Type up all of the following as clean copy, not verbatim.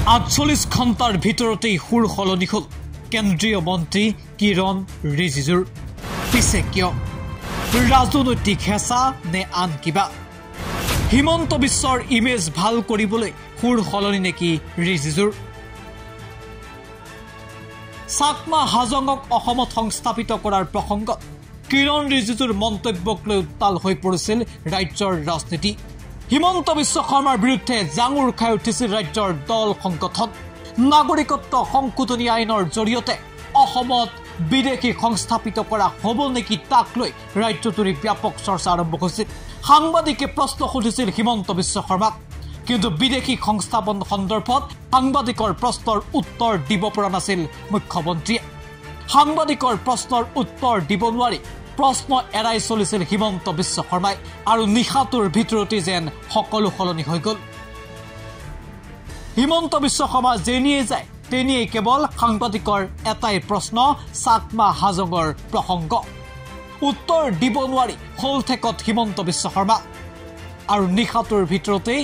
48 ঘণ্টাৰ ভিতৰতেই সুৰ সলনি হ'ল কেন্দ্ৰীয় মন্ত্ৰী কিৰণ ৰিজিজুৰ। পিছে কিয়? ৰাজনৈতিক হেঁচা নে আন কিবা? হিমন্ত বিশ্বৰ ইমেজ ভাল কৰিবলৈ সুৰ সলনি নেকি ৰিজিজুৰ? চাকমা হাজঙক অসমত সংস্থাপিত কৰাৰ প্ৰসংগত কিৰণ ৰিজিজুৰ মন্তব্যক লৈ উত্তাল হৈ পৰিছিল ৰাজ্যৰ ৰাজনীতি। হিমন্ত বিশ্ব শৰ্মাৰ বিৰুদ্ধে জাঙুৰ খাই উঠিছিল ৰাজ্যৰ দল সংগঠন। নাগৰিকত্ব সংশোধনী আইনৰ জৰিয়তে অসমত বিদেশী সংস্থাপিত কৰা হ'ব নেকি তাক লৈ ৰাজ্যজুৰি ব্যাপক চৰ্চা আৰম্ভ হৈছিল। সাংবাদিকে প্ৰশ্ন সুধিছিল হিমন্ত বিশ্ব শৰ্মাক, কিন্তু বিদেশী সংস্থাপন সন্দৰ্ভত সাংবাদিকৰ প্ৰশ্নৰ উত্তৰ দিব পৰা নাছিল মুখ্যমন্ত্ৰীয়ে। সাংবাদিকৰ প্ৰশ্নৰ উত্তৰ দিব নোৱাৰি প্ৰশ্ন এৰাই চলিছিল হিমন্ত বিশ্ব শৰ্মাই, আৰু নিশাটোৰ ভিতৰতে যেন সকলো সলনি হৈ গ'ল। হিমন্ত বিশ্ব শৰ্মা যেনিয়ে যায় তেনিয়েই কেৱল সাংবাদিকৰ এটাই প্ৰশ্ন, চাকমা হাজঙৰ প্ৰসংগ। উত্তৰ দিব নোৱাৰি হল ঠেকত হিমন্ত বিশ্ব শৰ্মা, আৰু নিশাটোৰ ভিতৰতেই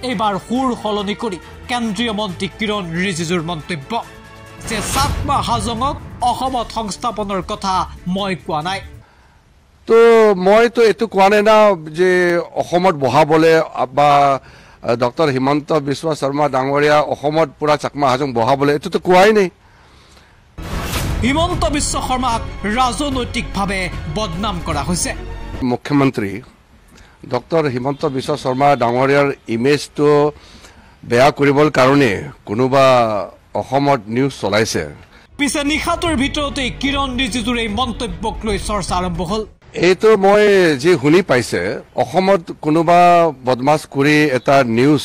এইবাৰ সুৰ সলনি কৰি কেন্দ্ৰীয় মন্ত্ৰী কিৰণ ৰিজিজুৰ মন্তব্য যে চাকমা হাজঙক অসমত সংস্থাপনৰ কথা মই কোৱা নাই। তো মইতো এইটো কোৱা নাই না যে অসমত বহাবলৈ বা ডক্টৰ হিমন্ত বিশ্ব শৰ্মা ডাঙৰীয়া অসমত পুৰা চাকমা হাজং বহাবলৈ, এইটোতো কোৱাই নাই। হিমন্ত বিশ্ব শৰ্মাক ৰাজনৈতিকভাৱে বদনাম কৰা হৈছে। মুখ্যমন্ত্ৰী ডক্টৰ হিমন্ত বিশ্ব শৰ্মা ডাঙৰীয়াৰ ইমেজটো বেয়া কৰিবৰ কাৰণে কোনোবা অসমত নিউজ চলাইছে। পিছে নিশাটোৰ ভিতৰতে কিৰণ ৰিজিজুৰ এই মন্তব্যক লৈ চৰ্চা আৰম্ভ হ'ল। এইটো মই যি শুনি পাইছে, অসমত কোনোবা বদমাছ কৰি এটা নিউজ,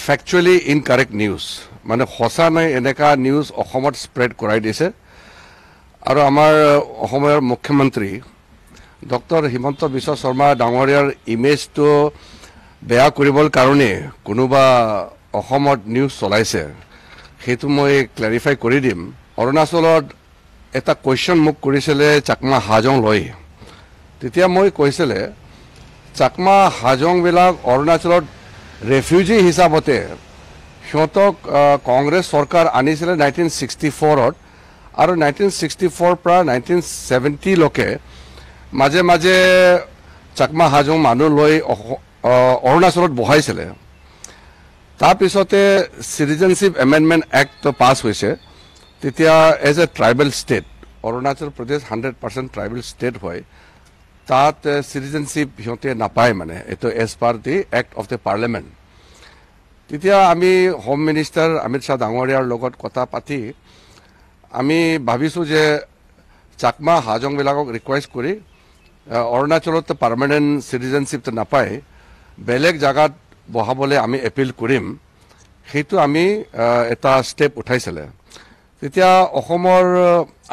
ফেকচুৱেলি ইনকাৰেক্ট নিউজ, মানে সঁচা নাই এনেকা নিউজ অসমত স্প্ৰেড কৰাই দিছে। আৰু আমাৰ অসমৰ মুখ্যমন্ত্ৰী ডক্টৰ হিমন্ত বিশ্ব শৰ্মা ডাঙৰীয়াৰ ইমেজটো বেয়া কৰিবৰ কাৰণে কোনোবা অসমত নিউজ চলাইছে, সেইটো মই ক্লেৰিফাই কৰি দিম। অৰুণাচলত এটা কুৱেশ্যন মোক কৰিছিলে চাকমা হাজং লৈ, তেতিয়া মই কৈছিলে চাকমা হাজংবিলাক অৰুণাচলত ৰেফিউজি হিচাপতে সিহঁতক কংগ্ৰেছ চৰকাৰ আনিছিলে 1964ত, আৰু 1964 পৰা 1970লৈকে মাজে মাজে চাকমা হাজং মানুহ লৈ অৰুণাচলত বহাইছিলে। তাৰপিছতে চিটিজেনশ্বিপ এমেণ্ডমেণ্ট এক্ট পাছ হৈছে। তেতিয়া as a tribal state, Arunachal Pradesh 100% tribal state হয়, তাত চিটিজেনশ্বিপ সিহঁতে নাপায়, মানে এইটো as per the act of the parliament. তেতিয়া আমি হোম মিনিষ্টাৰ অমিত শ্বাহ ডাঙৰীয়াৰ লগত কথা পাতি আমি ভাবিছোঁ যে চাকমা হাজংবিলাকক ৰিকুৱেষ্ট কৰি অৰুণাচলত পাৰ্মানেণ্ট চিটিজেনশ্বিপটো নাপায়, বেলেগ জেগাত বহাবলৈ আমি এপিল কৰিম। সেইটো আমি এটা ষ্টেপ উঠাইছিলে। তেতিয়া অসমৰ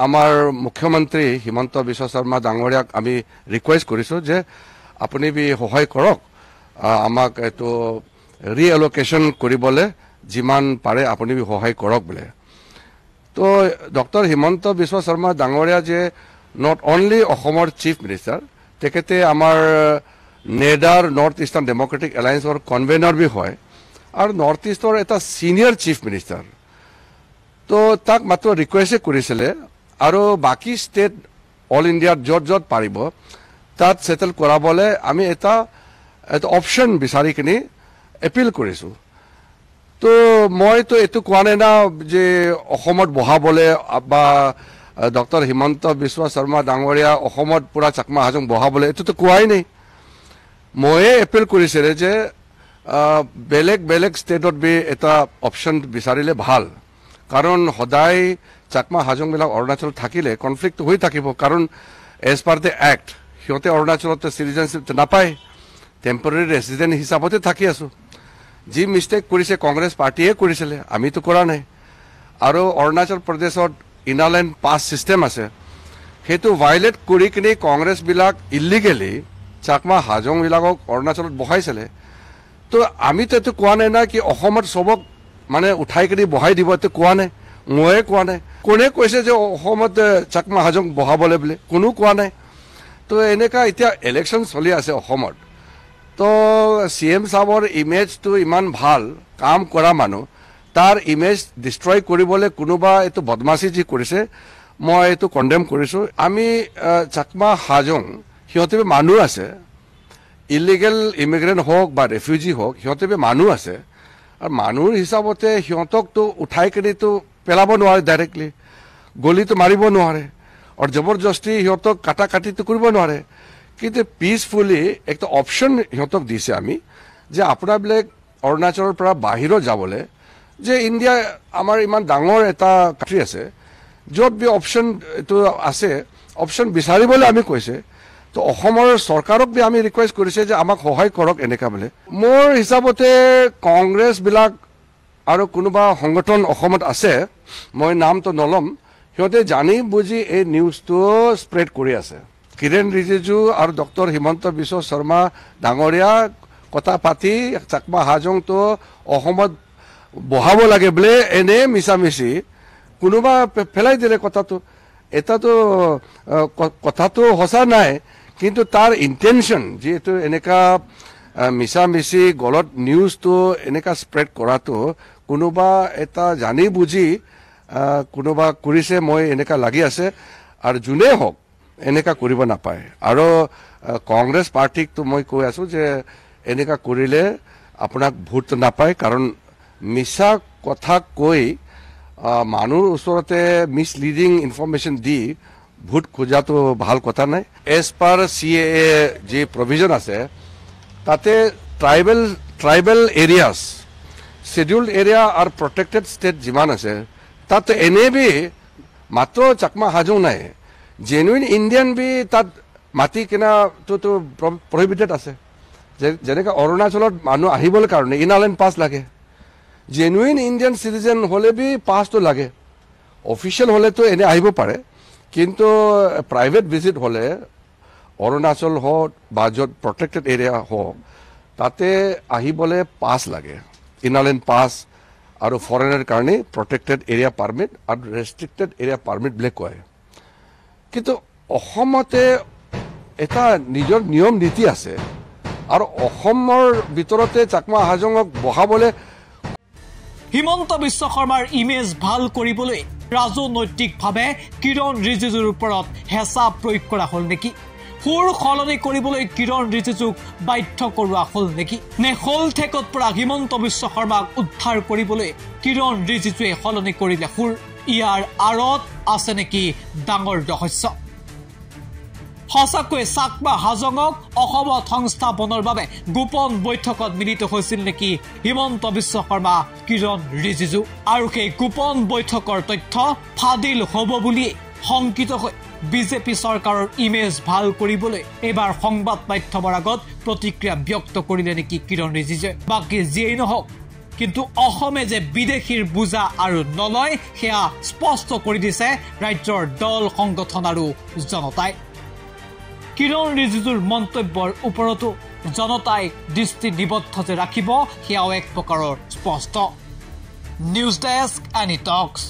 আমাৰ মুখ্যমন্ত্ৰী হিমন্ত বিশ্ব শৰ্মা ডাঙৰীয়াক আমি ৰিকুৱেষ্ট কৰিছোঁ যে আপুনি সহায় কৰক, আমাক এইটো ৰিএল'কেশ্যন কৰিবলৈ যিমান পাৰে আপুনি সহায় কৰক বোলে। তো ডক্টৰ হিমন্ত বিশ্ব শৰ্মা ডাঙৰীয়া যে নট অনলি অসমৰ চিফ মিনিষ্টাৰ, তেখেতে আমাৰ নেডাৰ north eastern Democratic এলায়েন্সৰ convener B হয়, আৰু নৰ্থ ইষ্টৰ এটা ছিনিয়ৰ চিফ মিনিষ্টাৰ। তো তাক মাত্ৰ ৰিকুৱেষ্টে কৰিছিলে, আৰু বাকী ষ্টেট অল ইণ্ডিয়াত য'ত য'ত পাৰিব তাত ছেটেল কৰাবলৈ আমি এটা অপশ্যন বিচাৰি কিনি এপিল কৰিছোঁ। তো মইতো এইটো কোৱা নাই না যে অসমত বহাবলৈ বা ডক্টৰ হিমন্ত বিশ্ব শৰ্মা ডাঙৰীয়া অসমত পুৰা চাকমা হাজং বহাবলৈ, এইটোতো কোৱাই নাই। ময়ে এপিল কৰিছিলে যে বেলেগ বেলেগ ষ্টেটত বি এটা অপশ্যন বিচাৰিলে ভাল, কাৰণ সদায় চাকমা হাজংবিলাক অৰুণাচলত থাকিলে কনফ্লিক্ট হৈ থাকিব, কাৰণ এজ পাৰ দ্য এক্ট সিহঁতে অৰুণাচলত চিটিজেনশ্বিপ নাপায়, টেম্পৰেৰী ৰেচিডেণ্ট হিচাপতে থাকি আছোঁ। যি মিষ্টেক কৰিছে কংগ্ৰেছ পাৰ্টীয়ে কৰিছিলে, আমিতো কৰা নাই। আৰু অৰুণাচল প্ৰদেশত ইনাৰলেণ্ড পাছ ছিষ্টেম আছে, সেইটো ভাইলেট কৰি কিনি কংগ্ৰেছবিলাক ইলিগেলি চাকমা হাজংবিলাকক অৰুণাচলত বহাইছিলে। তো আমিতো এইটো কোৱা নাই না কি অসমত চবক মানে উঠাই কিনি বহাই দিব, এইটো কোৱা নাই, ময়ে কোৱা নাই। কোনে কৈছে যে অসমত চাকমা হাজং বহাবলৈ বুলি? কোনো কোৱা নাই। তো এনেকুৱা এতিয়া ইলেকশ্যন চলি আছে অসমত, তো CM সাহেবৰ ইমেজটো ইমান ভাল, কাম কৰা মানুহ, তাৰ ইমেজ ডিষ্ট্ৰয় কৰিবলৈ কোনোবা এইটো বদমাছি যি কৰিছে মই এইটো কণ্ডেম কৰিছোঁ আমি চাকমা হাজং সিহঁতে মানুহ আছে ইলিগেল ইমিগ্ৰেণ্ট হওক বা ৰেফিউজি হওক সিহঁতে মানুহ আছে আৰু মানুহৰ হিচাপতে সিহঁতকতো উঠাই কিনিতো পেলাব নোৱাৰে ডাইৰেক্টলি গলিটো মাৰিব নোৱাৰে আৰু জবৰদস্তি সিহঁতক কাটা কাটিটো কৰিব নোৱাৰে কিন্তু পিচফুলি একটা অপশ্যন সিহঁতক দিছে আমি যে আপোনাবিলাক অৰুণাচলৰ পৰা বাহিৰত যাবলৈ যে ইণ্ডিয়া আমাৰ ইমান ডাঙৰ এটা কাণ্ট্ৰি আছে য'ত বি অপশ্যন এইটো আছে অপশ্যন বিচাৰিবলৈ আমি কৈছে তো অসমৰ চৰকাৰক বি আমি ৰিকুৱেষ্ট কৰিছে যে আমাক সহায় কৰক এনেকা বোলে মোৰ হিচাপতে কংগ্ৰেছবিলাক আৰু কোনোবা সংগঠন অসমত আছে মই নামটো নল'ম সিহঁতে জানি বুজি এই নিউজটো স্প্ৰেড কৰি আছে কিৰেণ ৰিজিজু আৰু ডক্টৰ হিমন্ত বিশ্ব শৰ্মা ডাঙৰীয়া কথা পাতি চাকমা হাজংটো অসমত বহাব লাগে বোলে এনে মিছামিছি কোনোবা পেলাই দিলে কথাটো এটাতো কথাটো সঁচা নাই কিন্তু তাৰ ইণ্টেনশ্যন যিহেতু এনেকা মিছামিছি গলত নিউজটো এনেকা স্প্ৰেড কৰাটো কোনোবা এটা জানি বুজি কোনোবা কৰিছে মই এনেকা লাগি আছে আৰু যোনে হওক এনেকা কৰিব নাপায় আৰু কংগ্ৰেছ পাৰ্টিকটো মই কৈ আছোঁ যে এনেকা কৰিলে আপোনাক ভোট নাপায় কাৰণ মিছা কথা কৈ মানুহৰ ওচৰতে মিছলিডিং ইনফৰমেশ্যন দি ভোট খোজাটো ভাল কথা নাই এজ পাৰ CAA যি প্ৰভিজন আছে তাতে ট্ৰাইবেল এৰিয়াছ শ্বেডিউল্ড এৰিয়া আৰু প্ৰটেক্টেড ষ্টেট যিমান আছে তাত এনেই বি মাত্ৰ চাকমা হাজং নাই জেনুইন ইণ্ডিয়ান বি তাত মাটি কিনাটোতো প্ৰহিবিটেড আছে যেনেকৈ অৰুণাচলত মানুহ আহিবলৈ কাৰণে ইনাৰলেণ্ড পাছ লাগে জেনুইন ইণ্ডিয়ান চিটিজেন হ'লে বি পাছটো লাগে অফিচিয়েল হ'লেতো এনে আহিব পাৰে কিন্তু প্ৰাইভেট ভিজিট হ'লে অৰুণাচল হওক বা য'ত প্ৰটেক্টেড এৰিয়া হওক তাতে আহিবলৈ পাছ লাগে ইনাৰলেণ্ড পাছ আৰু ফৰেনাৰ কাৰণে প্ৰটেক্টেড এৰিয়া পাৰ্মিট আৰু ৰেষ্ট্ৰিক্টেড এৰিয়া পাৰ্মিট বুলি কয় কিন্তু অসমতে এটা নিজৰ নিয়ম নীতি আছে আৰু অসমৰ ভিতৰতে চাকমা হাজঙক বহাবলৈ হিমন্ত বিশ্ব শৰ্মাৰ ইমেজ ভাল কৰিবলৈ ৰাজনৈতিকভাৱে কিৰণ ৰিজিজুৰ ওপৰত হেঁচা প্ৰয়োগ কৰা হ'ল নেকি সুৰ সলনি কৰিবলৈ কিৰণ ৰিজিজুক বাধ্য কৰোৱা হ'ল নেকি নে হল ঠেকত পৰা হিমন্ত বিশ্ব শৰ্মাক উদ্ধাৰ কৰিবলৈ কিৰণ ৰিজিজুৱে সলনি কৰিলে সুৰ ইয়াৰ আঁৰত আছে নেকি ডাঙৰ ৰহস্য সঁচাকৈ চাকমা হাজঙক অসমত সংস্থাপনৰ বাবে গোপন বৈঠকত মিলিত হৈছিল নেকি হিমন্ত বিশ্ব শৰ্মা কিৰণ ৰিজিজু আৰু সেই গোপন বৈঠকৰ তথ্য ফাদিল হ'ব বুলি শংকিত হৈ বিজেপি চৰকাৰৰ ইমেজ ভাল কৰিবলৈ এইবাৰ সংবাদ মাধ্যমৰ আগত প্ৰতিক্ৰিয়া ব্যক্ত কৰিলে নেকি কিৰণ ৰিজিজুৱে বাকী যিয়েই নহওক কিন্তু অসমে যে বিদেশীৰ বুজা আৰু নলয় সেয়া স্পষ্ট কৰি দিছে ৰাজ্যৰ দল সংগঠন আৰু জনতাই কিৰণ ৰিজিজুৰ মন্তব্যৰ ওপৰতো জনতাই দৃষ্টি নিবদ্ধ যে ৰাখিব সেয়াও এক প্ৰকাৰৰ স্পষ্ট নিউজ ডেস্ক এনি টক্স